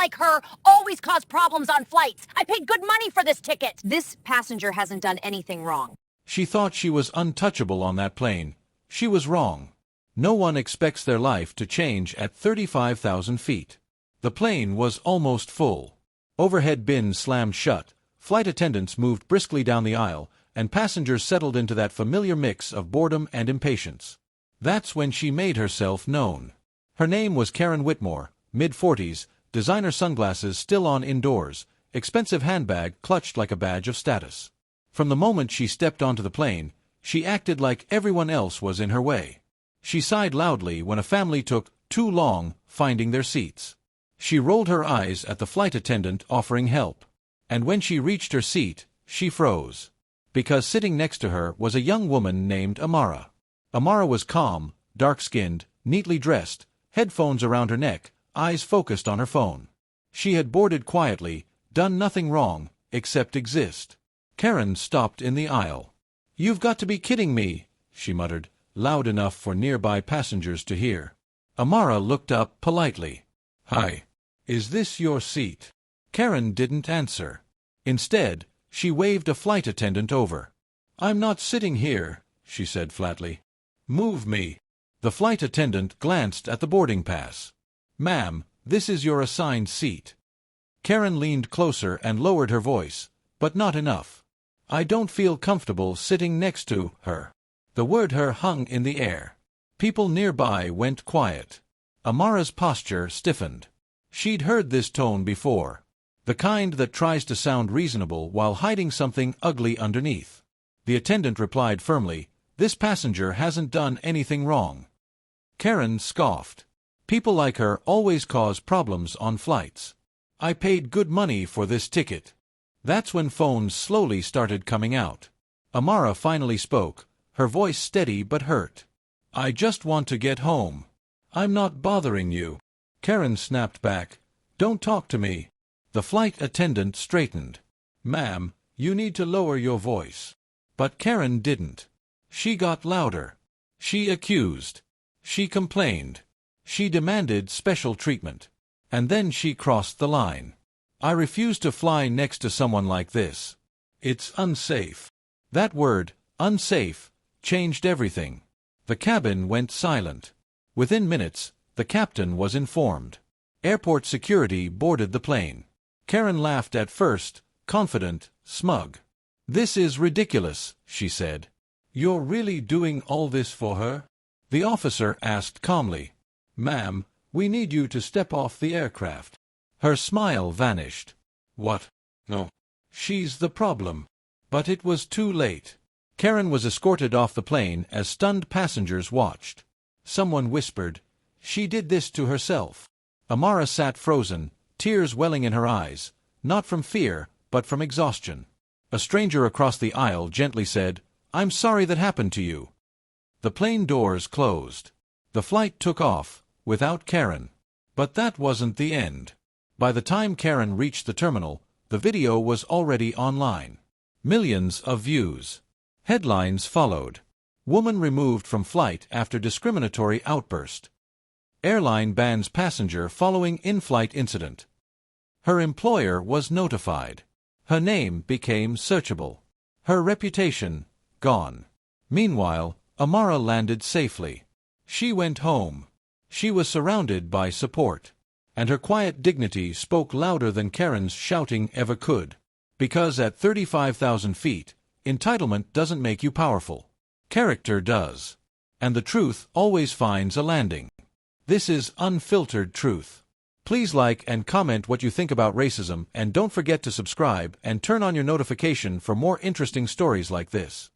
like her always cause problems on flights. I paid good money for this ticket. This passenger hasn't done anything wrong. She thought she was untouchable on that plane. She was wrong. No one expects their life to change at 35,000 feet. The plane was almost full. Overhead bins slammed shut, flight attendants moved briskly down the aisle, and passengers settled into that familiar mix of boredom and impatience. That's when she made herself known. Her name was Karen Whitmore, mid-40s, designer sunglasses still on indoors, expensive handbag clutched like a badge of status. From the moment she stepped onto the plane, she acted like everyone else was in her way. She sighed loudly when a family took too long finding their seats. She rolled her eyes at the flight attendant offering help. And when she reached her seat, she froze. Because sitting next to her was a young woman named Amara. Amara was calm, dark-skinned, neatly dressed, headphones around her neck, eyes focused on her phone. She had boarded quietly, done nothing wrong, except exist. Karen stopped in the aisle. "You've got to be kidding me," she muttered, loud enough for nearby passengers to hear. Amara looked up politely. "Hi. Is this your seat?" Karen didn't answer. Instead, she waved a flight attendant over. "I'm not sitting here," she said flatly. "Move me." The flight attendant glanced at the boarding pass. "Ma'am, this is your assigned seat." Karen leaned closer and lowered her voice, but not enough. "I don't feel comfortable sitting next to her." The word "her" hung in the air. People nearby went quiet. Amara's posture stiffened. She'd heard this tone before. The kind that tries to sound reasonable while hiding something ugly underneath. The attendant replied firmly, "This passenger hasn't done anything wrong." Karen scoffed. "People like her always cause problems on flights. I paid good money for this ticket." That's when phones slowly started coming out. Amara finally spoke, her voice steady but hurt. "I just want to get home. I'm not bothering you." Karen snapped back, "Don't talk to me." The flight attendant straightened. "Ma'am, you need to lower your voice." But Karen didn't. She got louder. She accused. She complained. She demanded special treatment. And then she crossed the line. "I refuse to fly next to someone like this. It's unsafe." That word, unsafe, changed everything. The cabin went silent. Within minutes, the captain was informed. Airport security boarded the plane. Karen laughed at first, confident, smug. "This is ridiculous," she said. "You're really doing all this for her?" The officer asked calmly. "Ma'am, we need you to step off the aircraft." Her smile vanished. "What? No. She's the problem." But it was too late. Karen was escorted off the plane as stunned passengers watched. Someone whispered, "She did this to herself." Amara sat frozen, tears welling in her eyes, not from fear, but from exhaustion. A stranger across the aisle gently said, "I'm sorry that happened to you." The plane doors closed. The flight took off, without Karen. But that wasn't the end. By the time Karen reached the terminal, the video was already online. Millions of views. Headlines followed. Woman removed from flight after discriminatory outburst. Airline bans passenger following in-flight incident. Her employer was notified. Her name became searchable. Her reputation, gone. Meanwhile, Amara landed safely. She went home. She was surrounded by support. And her quiet dignity spoke louder than Karen's shouting ever could. Because at 35,000 feet, entitlement doesn't make you powerful. Character does. And the truth always finds a landing. This is Unfiltered Truth. Please like and comment what you think about racism, and don't forget to subscribe and turn on your notification for more interesting stories like this.